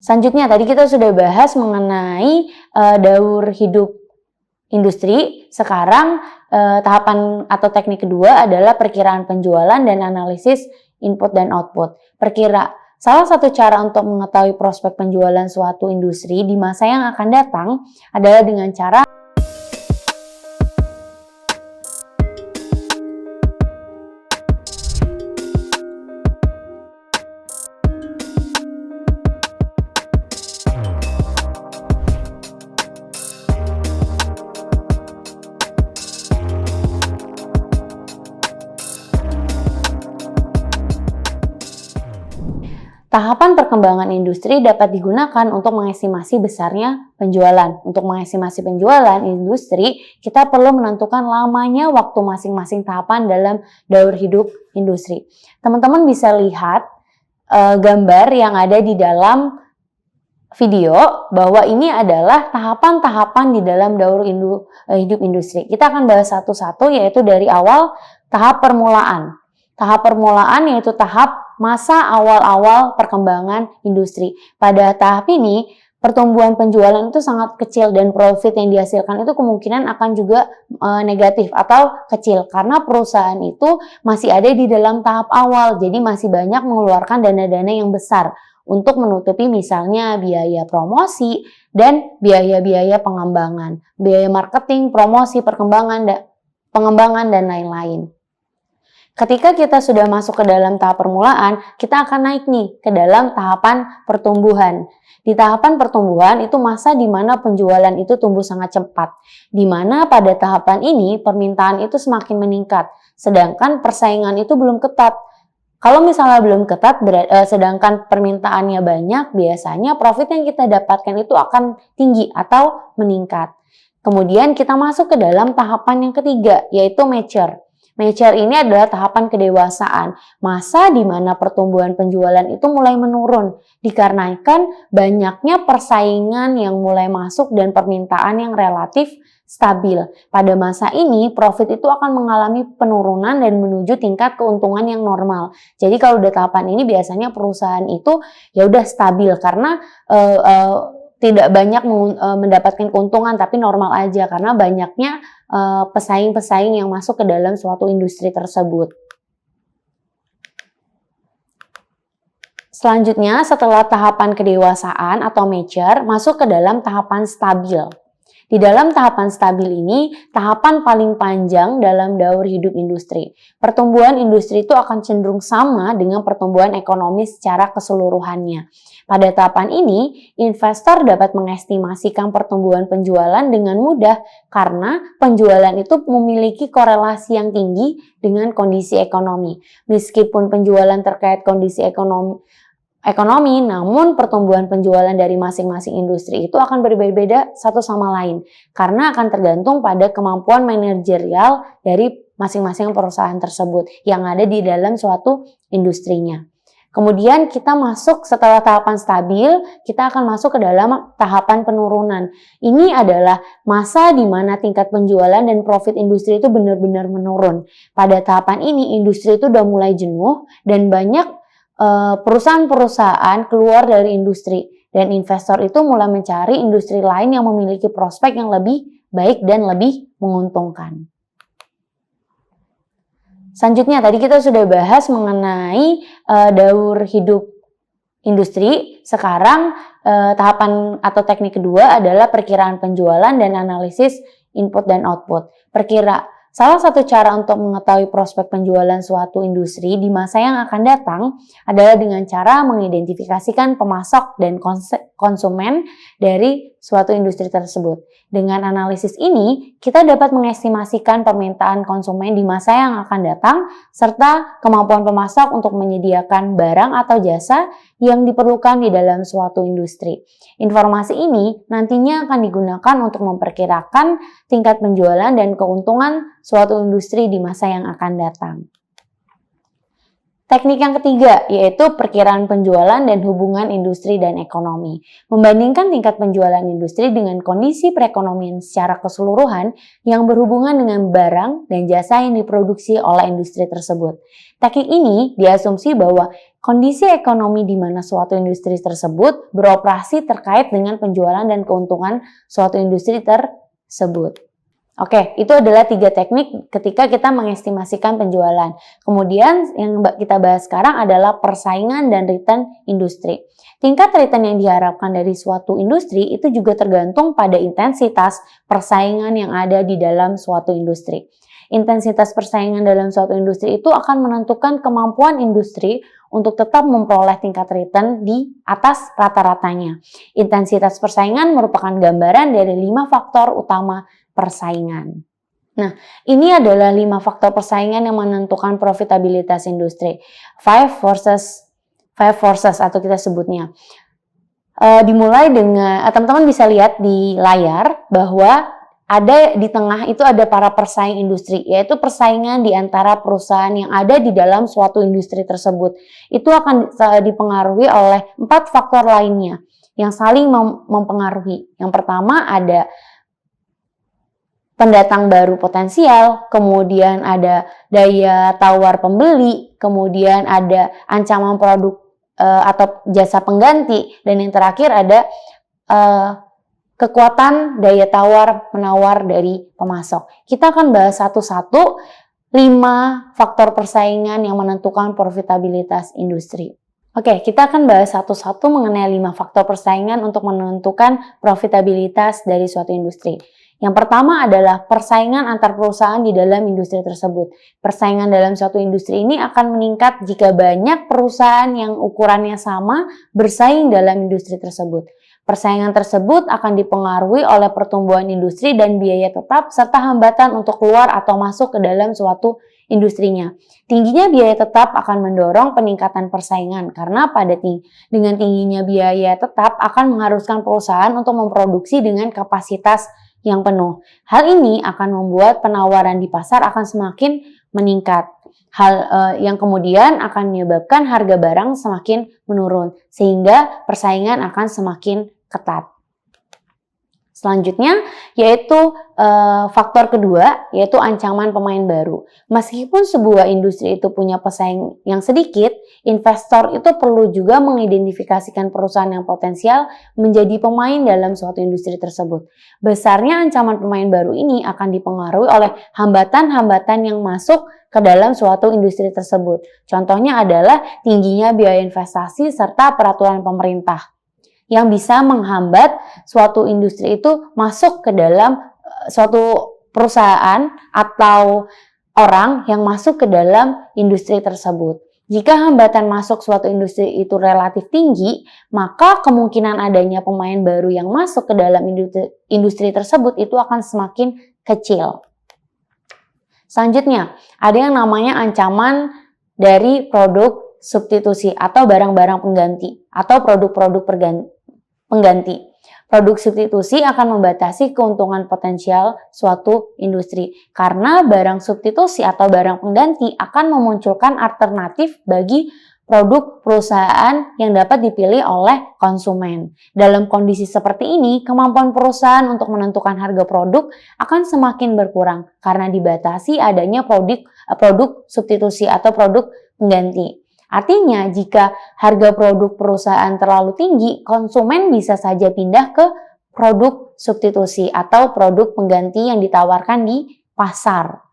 Selanjutnya tadi kita sudah bahas mengenai daur hidup industri. Sekarang tahapan atau teknik kedua adalah perkiraan penjualan dan analisis input dan output. Salah satu cara untuk mengetahui prospek penjualan suatu industri di masa yang akan datang adalah dengan cara tahapan perkembangan industri dapat digunakan untuk mengestimasi besarnya penjualan. Untuk mengestimasi penjualan industri, kita perlu menentukan lamanya waktu masing-masing tahapan dalam daur hidup industri. Teman-teman bisa lihat gambar yang ada di dalam video bahwa ini adalah tahapan-tahapan di dalam daur hidup industri. Kita akan bahas satu-satu, yaitu dari awal tahap permulaan. Tahap permulaan yaitu tahap masa awal-awal perkembangan industri. Pada tahap ini, pertumbuhan penjualan itu sangat kecil dan profit yang dihasilkan itu kemungkinan akan juga negatif atau kecil karena perusahaan itu masih ada di dalam tahap awal, jadi masih banyak mengeluarkan dana-dana yang besar untuk menutupi misalnya biaya promosi dan biaya-biaya pengembangan, biaya marketing, promosi, pengembangan dan lain-lain. Ketika kita sudah masuk ke dalam tahap permulaan, kita akan naik nih ke dalam tahapan pertumbuhan. Di tahapan pertumbuhan itu masa di mana penjualan itu tumbuh sangat cepat. Di mana pada tahapan ini permintaan itu semakin meningkat, sedangkan persaingan itu belum ketat. Kalau misalnya belum ketat, sedangkan permintaannya banyak, biasanya profit yang kita dapatkan itu akan tinggi atau meningkat. Kemudian kita masuk ke dalam tahapan yang ketiga, yaitu mature. Mature ini adalah tahapan kedewasaan, masa di mana pertumbuhan penjualan itu mulai menurun, dikarenakan banyaknya persaingan yang mulai masuk dan permintaan yang relatif stabil. Pada masa ini, profit itu akan mengalami penurunan dan menuju tingkat keuntungan yang normal. Jadi kalau udah tahapan ini biasanya perusahaan itu ya udah stabil karena tidak banyak mendapatkan keuntungan, tapi normal aja karena banyaknya pesaing-pesaing yang masuk ke dalam suatu industri tersebut. Selanjutnya, setelah tahapan kedewasaan atau mature, masuk ke dalam tahapan stabil. Di dalam tahapan stabil ini, tahapan paling panjang dalam daur hidup industri. Pertumbuhan industri itu akan cenderung sama dengan pertumbuhan ekonomi secara keseluruhannya. Pada tahapan ini, investor dapat mengestimasikan pertumbuhan penjualan dengan mudah karena penjualan itu memiliki korelasi yang tinggi dengan kondisi ekonomi. Meskipun penjualan terkait kondisi ekonomi, namun pertumbuhan penjualan dari masing-masing industri itu akan berbeda-beda satu sama lain karena akan tergantung pada kemampuan manajerial dari masing-masing perusahaan tersebut yang ada di dalam suatu industrinya. Kemudian kita masuk setelah tahapan stabil, kita akan masuk ke dalam tahapan penurunan. Ini adalah masa di mana tingkat penjualan dan profit industri itu benar-benar menurun. Pada tahapan ini industri itu udah mulai jenuh dan banyak perusahaan-perusahaan keluar dari industri dan investor itu mulai mencari industri lain yang memiliki prospek yang lebih baik dan lebih menguntungkan. Selanjutnya tadi kita sudah bahas mengenai daur hidup industri. Sekarang tahapan atau teknik kedua adalah perkiraan penjualan dan analisis input dan output. Salah satu cara untuk mengetahui prospek penjualan suatu industri di masa yang akan datang adalah dengan cara mengidentifikasikan pemasok dan konsumen dari suatu industri tersebut. Dengan analisis ini, kita dapat mengestimasikan permintaan konsumen di masa yang akan datang serta kemampuan pemasok untuk menyediakan barang atau jasa yang diperlukan di dalam suatu industri. Informasi ini nantinya akan digunakan untuk memperkirakan tingkat penjualan dan keuntungan suatu industri di masa yang akan datang. Teknik yang ketiga yaitu perkiraan penjualan dan hubungan industri dan ekonomi. Membandingkan tingkat penjualan industri dengan kondisi perekonomian secara keseluruhan yang berhubungan dengan barang dan jasa yang diproduksi oleh industri tersebut. Teknik ini diasumsi bahwa kondisi ekonomi di mana suatu industri tersebut beroperasi terkait dengan penjualan dan keuntungan suatu industri tersebut. Oke, itu adalah 3 teknik ketika kita mengestimasikan penjualan. Kemudian yang kita bahas sekarang adalah persaingan dan return industri. Tingkat return yang diharapkan dari suatu industri itu juga tergantung pada intensitas persaingan yang ada di dalam suatu industri. Intensitas persaingan dalam suatu industri itu akan menentukan kemampuan industri untuk tetap memperoleh tingkat return di atas rata-ratanya. Intensitas persaingan merupakan gambaran dari 5 faktor utama persaingan. Nah, ini adalah 5 faktor persaingan yang menentukan profitabilitas industri. Five forces atau kita sebutnya. Dimulai dengan, teman-teman bisa lihat di layar bahwa ada di tengah itu ada para persaing industri, yaitu persaingan di antara perusahaan yang ada di dalam suatu industri tersebut. Itu akan dipengaruhi oleh 4 faktor lainnya yang saling mempengaruhi. Yang pertama ada pendatang baru potensial, kemudian ada daya tawar pembeli, kemudian ada ancaman produk atau jasa pengganti, dan yang terakhir ada kekuatan daya tawar menawar dari pemasok. Kita akan bahas satu-satu 5 faktor persaingan yang menentukan profitabilitas industri. Oke, kita akan bahas satu-satu mengenai 5 faktor persaingan untuk menentukan profitabilitas dari suatu industri. Yang pertama adalah persaingan antar perusahaan di dalam industri tersebut. Persaingan dalam suatu industri ini akan meningkat jika banyak perusahaan yang ukurannya sama bersaing dalam industri tersebut. Persaingan tersebut akan dipengaruhi oleh pertumbuhan industri dan biaya tetap serta hambatan untuk keluar atau masuk ke dalam suatu industrinya. Tingginya biaya tetap akan mendorong peningkatan persaingan karena dengan tingginya biaya tetap akan mengharuskan perusahaan untuk memproduksi dengan kapasitas yang penuh. Hal ini akan membuat penawaran di pasar akan semakin meningkat. Hal yang kemudian akan menyebabkan harga barang semakin menurun sehingga persaingan akan semakin ketat. Selanjutnya yaitu faktor kedua yaitu ancaman pemain baru. Meskipun sebuah industri itu punya pesaing yang sedikit, investor itu perlu juga mengidentifikasikan perusahaan yang potensial menjadi pemain dalam suatu industri tersebut. Besarnya ancaman pemain baru ini akan dipengaruhi oleh hambatan-hambatan yang masuk ke dalam suatu industri tersebut. Contohnya adalah tingginya biaya investasi serta peraturan pemerintah yang bisa menghambat suatu industri itu masuk ke dalam suatu perusahaan atau orang yang masuk ke dalam industri tersebut. Jika hambatan masuk suatu industri itu relatif tinggi, maka kemungkinan adanya pemain baru yang masuk ke dalam industri tersebut itu akan semakin kecil. Selanjutnya, ada yang namanya ancaman dari produk substitusi atau barang-barang pengganti atau produk-produk pengganti. Produk substitusi akan membatasi keuntungan potensial suatu industri karena barang substitusi atau barang pengganti akan memunculkan alternatif bagi produk perusahaan yang dapat dipilih oleh konsumen. Dalam kondisi seperti ini, kemampuan perusahaan untuk menentukan harga produk akan semakin berkurang karena dibatasi adanya produk substitusi atau produk pengganti. Artinya, jika harga produk perusahaan terlalu tinggi, konsumen bisa saja pindah ke produk substitusi atau produk pengganti yang ditawarkan di pasar.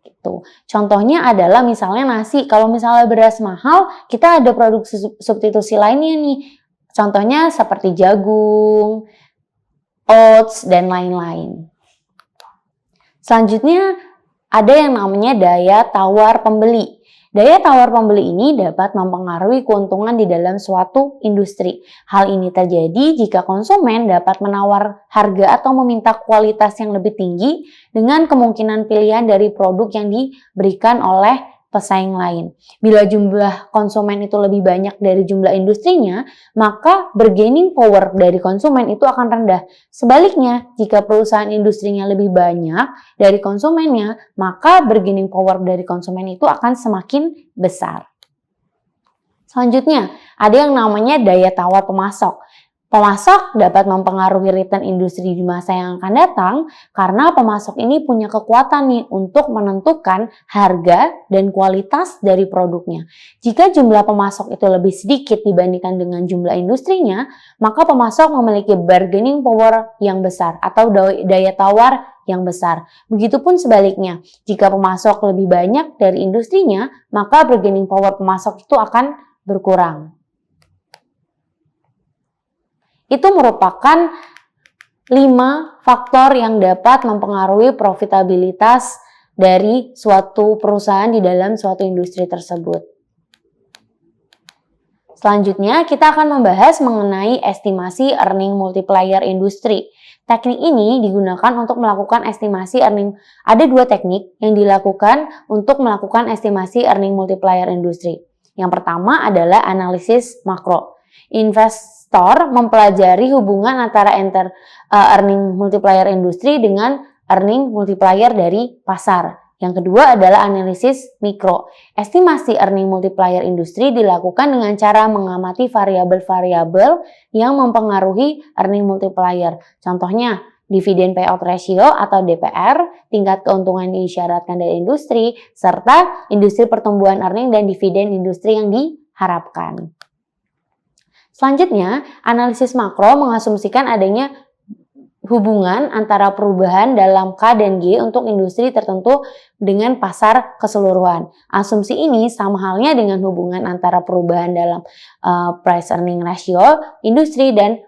Gitu. Contohnya adalah misalnya nasi. Kalau misalnya beras mahal, kita ada produk substitusi lainnya nih. Contohnya seperti jagung, oats, dan lain-lain. Selanjutnya, ada yang namanya daya tawar pembeli. Daya tawar pembeli ini dapat mempengaruhi keuntungan di dalam suatu industri. Hal ini terjadi jika konsumen dapat menawar harga atau meminta kualitas yang lebih tinggi dengan kemungkinan pilihan dari produk yang diberikan oleh pesaing lain. Bila jumlah konsumen itu lebih banyak dari jumlah industrinya, maka bargaining power dari konsumen itu akan rendah. Sebaliknya, jika perusahaan industrinya lebih banyak dari konsumennya, maka bargaining power dari konsumen itu akan semakin besar. Selanjutnya, ada yang namanya daya tawar pemasok. Pemasok dapat mempengaruhi return industri di masa yang akan datang karena pemasok ini punya kekuatan nih untuk menentukan harga dan kualitas dari produknya. Jika jumlah pemasok itu lebih sedikit dibandingkan dengan jumlah industrinya, maka pemasok memiliki bargaining power yang besar atau daya tawar yang besar. Begitupun sebaliknya, jika pemasok lebih banyak dari industrinya, maka bargaining power pemasok itu akan berkurang. Itu merupakan 5 faktor yang dapat mempengaruhi profitabilitas dari suatu perusahaan di dalam suatu industri tersebut. Selanjutnya, kita akan membahas mengenai estimasi earning multiplier industri. Teknik ini digunakan untuk melakukan estimasi earning. Ada 2 teknik yang dilakukan untuk melakukan estimasi earning multiplier industri. Yang pertama adalah analisis makro. Investor mempelajari hubungan antara earning multiplier industri dengan earning multiplier dari pasar. Yang kedua adalah analisis mikro. Estimasi earning multiplier industri dilakukan dengan cara mengamati variabel-variabel yang mempengaruhi earning multiplier. Contohnya, dividen payout ratio atau DPR, tingkat keuntungan yang disyaratkan dari industri, serta industri pertumbuhan earning dan dividen industri yang diharapkan. Selanjutnya, analisis makro mengasumsikan adanya hubungan antara perubahan dalam K dan G untuk industri tertentu dengan pasar keseluruhan. Asumsi ini sama halnya dengan hubungan antara perubahan dalam price earning ratio industri dan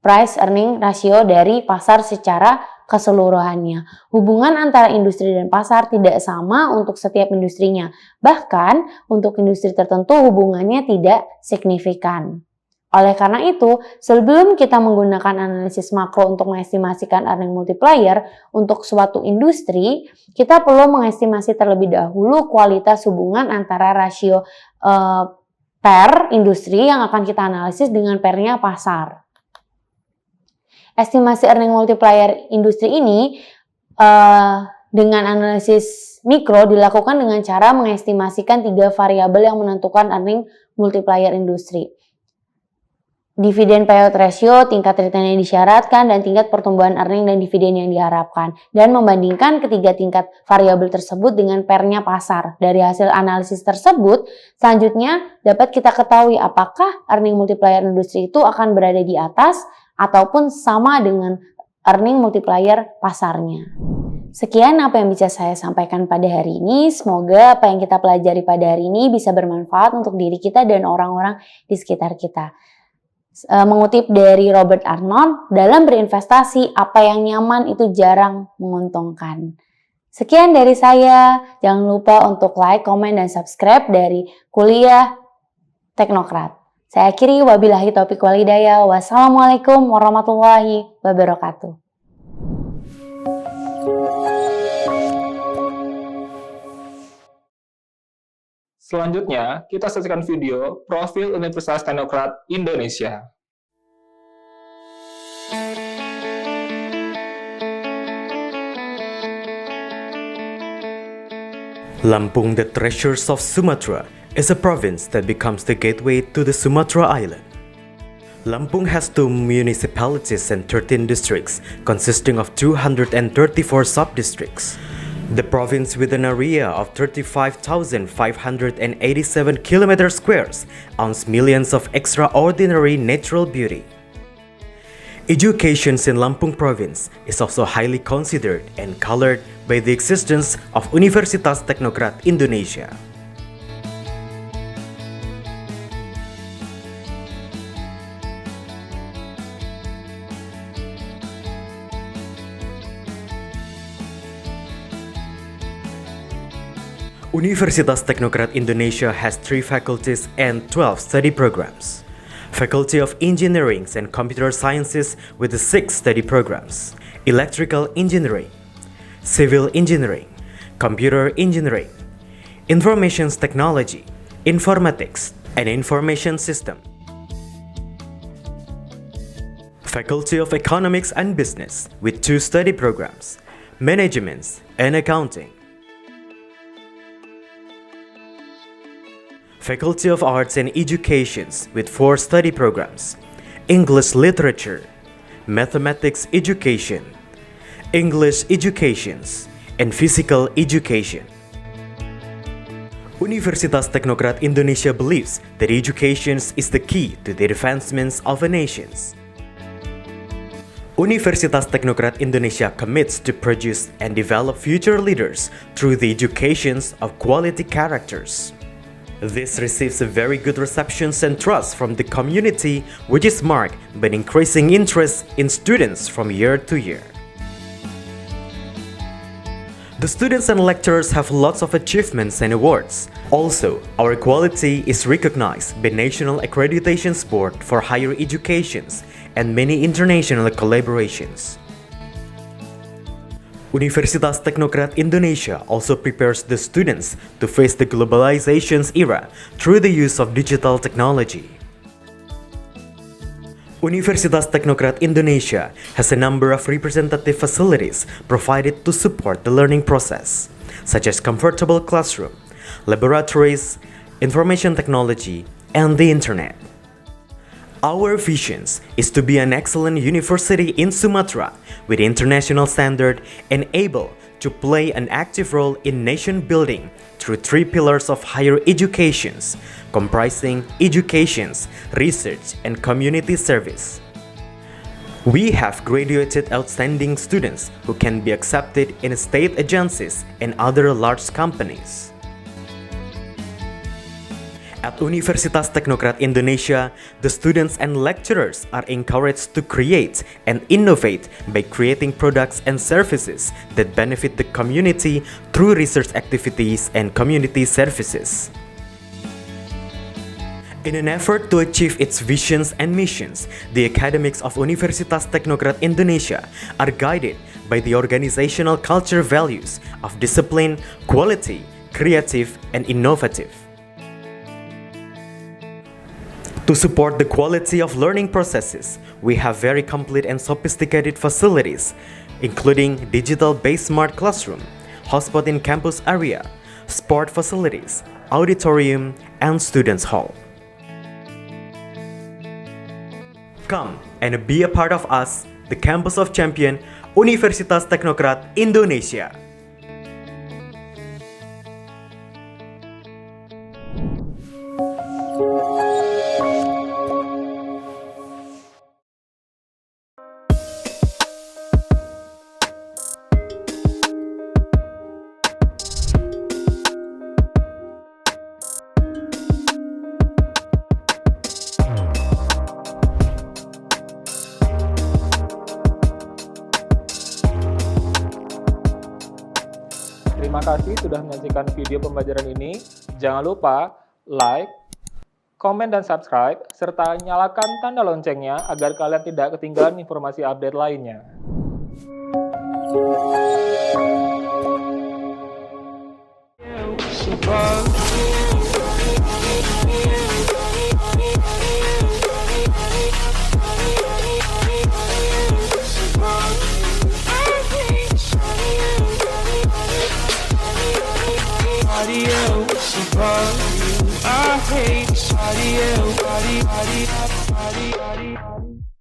price earning ratio dari pasar secara keseluruhannya. Hubungan antara industri dan pasar tidak sama untuk setiap industrinya. Bahkan, untuk industri tertentu hubungannya tidak signifikan. Oleh karena itu, sebelum kita menggunakan analisis makro untuk mengestimasikan earning multiplier untuk suatu industri, kita perlu mengestimasi terlebih dahulu kualitas hubungan antara rasio per industri yang akan kita analisis dengan pernya pasar. Estimasi earning multiplier industri ini dengan analisis mikro dilakukan dengan cara mengestimasikan 3 variabel yang menentukan earning multiplier industri. Dividen payout ratio, tingkat return yang disyaratkan, dan tingkat pertumbuhan earning dan dividen yang diharapkan. Dan membandingkan ketiga tingkat variabel tersebut dengan pernya pasar. Dari hasil analisis tersebut, selanjutnya dapat kita ketahui apakah earning multiplier industri itu akan berada di atas ataupun sama dengan earning multiplier pasarnya. Sekian apa yang bisa saya sampaikan pada hari ini. Semoga apa yang kita pelajari pada hari ini bisa bermanfaat untuk diri kita dan orang-orang di sekitar kita. Mengutip dari Robert Arnold, dalam berinvestasi apa yang nyaman itu jarang menguntungkan. Sekian dari saya, jangan lupa untuk like, komen, dan subscribe dari Kuliah Teknokrat. Saya akhiri, wabillahi taufiq wal hidayah, wassalamualaikum warahmatullahi wabarakatuh. Selanjutnya, kita saksikan video profil Universitas Teknokrat Indonesia. Lampung, the treasures of Sumatra, is a province that becomes the gateway to the Sumatra Island. Lampung has 2 municipalities and 13 districts, consisting of 234 sub-districts. The province, with an area of 35,587 km squares, owns millions of extraordinary natural beauty. Education in Lampung province is also highly considered and colored by the existence of Universitas Teknokrat Indonesia. Universitas Teknokrat Indonesia has 3 faculties and 12 study programs. Faculty of Engineering and Computer Sciences with the 6 study programs: Electrical Engineering, Civil Engineering, Computer Engineering, Information Technology, Informatics, and Information System. Faculty of Economics and Business with 2 study programs: Management and Accounting. Faculty of Arts and Educations with 4 study programs: English Literature, Mathematics Education, English Educations, and Physical Education. Universitas Teknokrat Indonesia believes that education is the key to the advancements of a nation. Universitas Teknokrat Indonesia commits to produce and develop future leaders through the education of quality characters. This receives a very good reception and trust from the community, which is marked by an increasing interest in students from year to year. The students and lecturers have lots of achievements and awards. Also, our quality is recognized by National Accreditation Board for Higher Education and many international collaborations. Universitas Teknokrat Indonesia also prepares the students to face the globalization's era through the use of digital technology. Universitas Teknokrat Indonesia has a number of representative facilities provided to support the learning process, such as comfortable classroom, laboratories, information technology, and the internet. Our vision is to be an excellent university in Sumatra with international standard and able to play an active role in nation building through 3 pillars of higher education, comprising education, research, and community service. We have graduated outstanding students who can be accepted in state agencies and other large companies. At Universitas Teknokrat Indonesia, the students and lecturers are encouraged to create and innovate by creating products and services that benefit the community through research activities and community services. In an effort to achieve its visions and missions, the academics of Universitas Teknokrat Indonesia are guided by the organizational culture values of discipline, quality, creative, and innovative. To support the quality of learning processes, we have very complete and sophisticated facilities, including digital-based smart classroom, hotspot in campus area, sport facilities, auditorium, and students' hall. Come and be a part of us, the Campus of Champion, Universitas Teknokrat Indonesia. Terima kasih sudah menyaksikan video pembelajaran ini. Jangan lupa like, komen, dan subscribe, serta nyalakan tanda loncengnya agar kalian tidak ketinggalan informasi update lainnya. I hate body.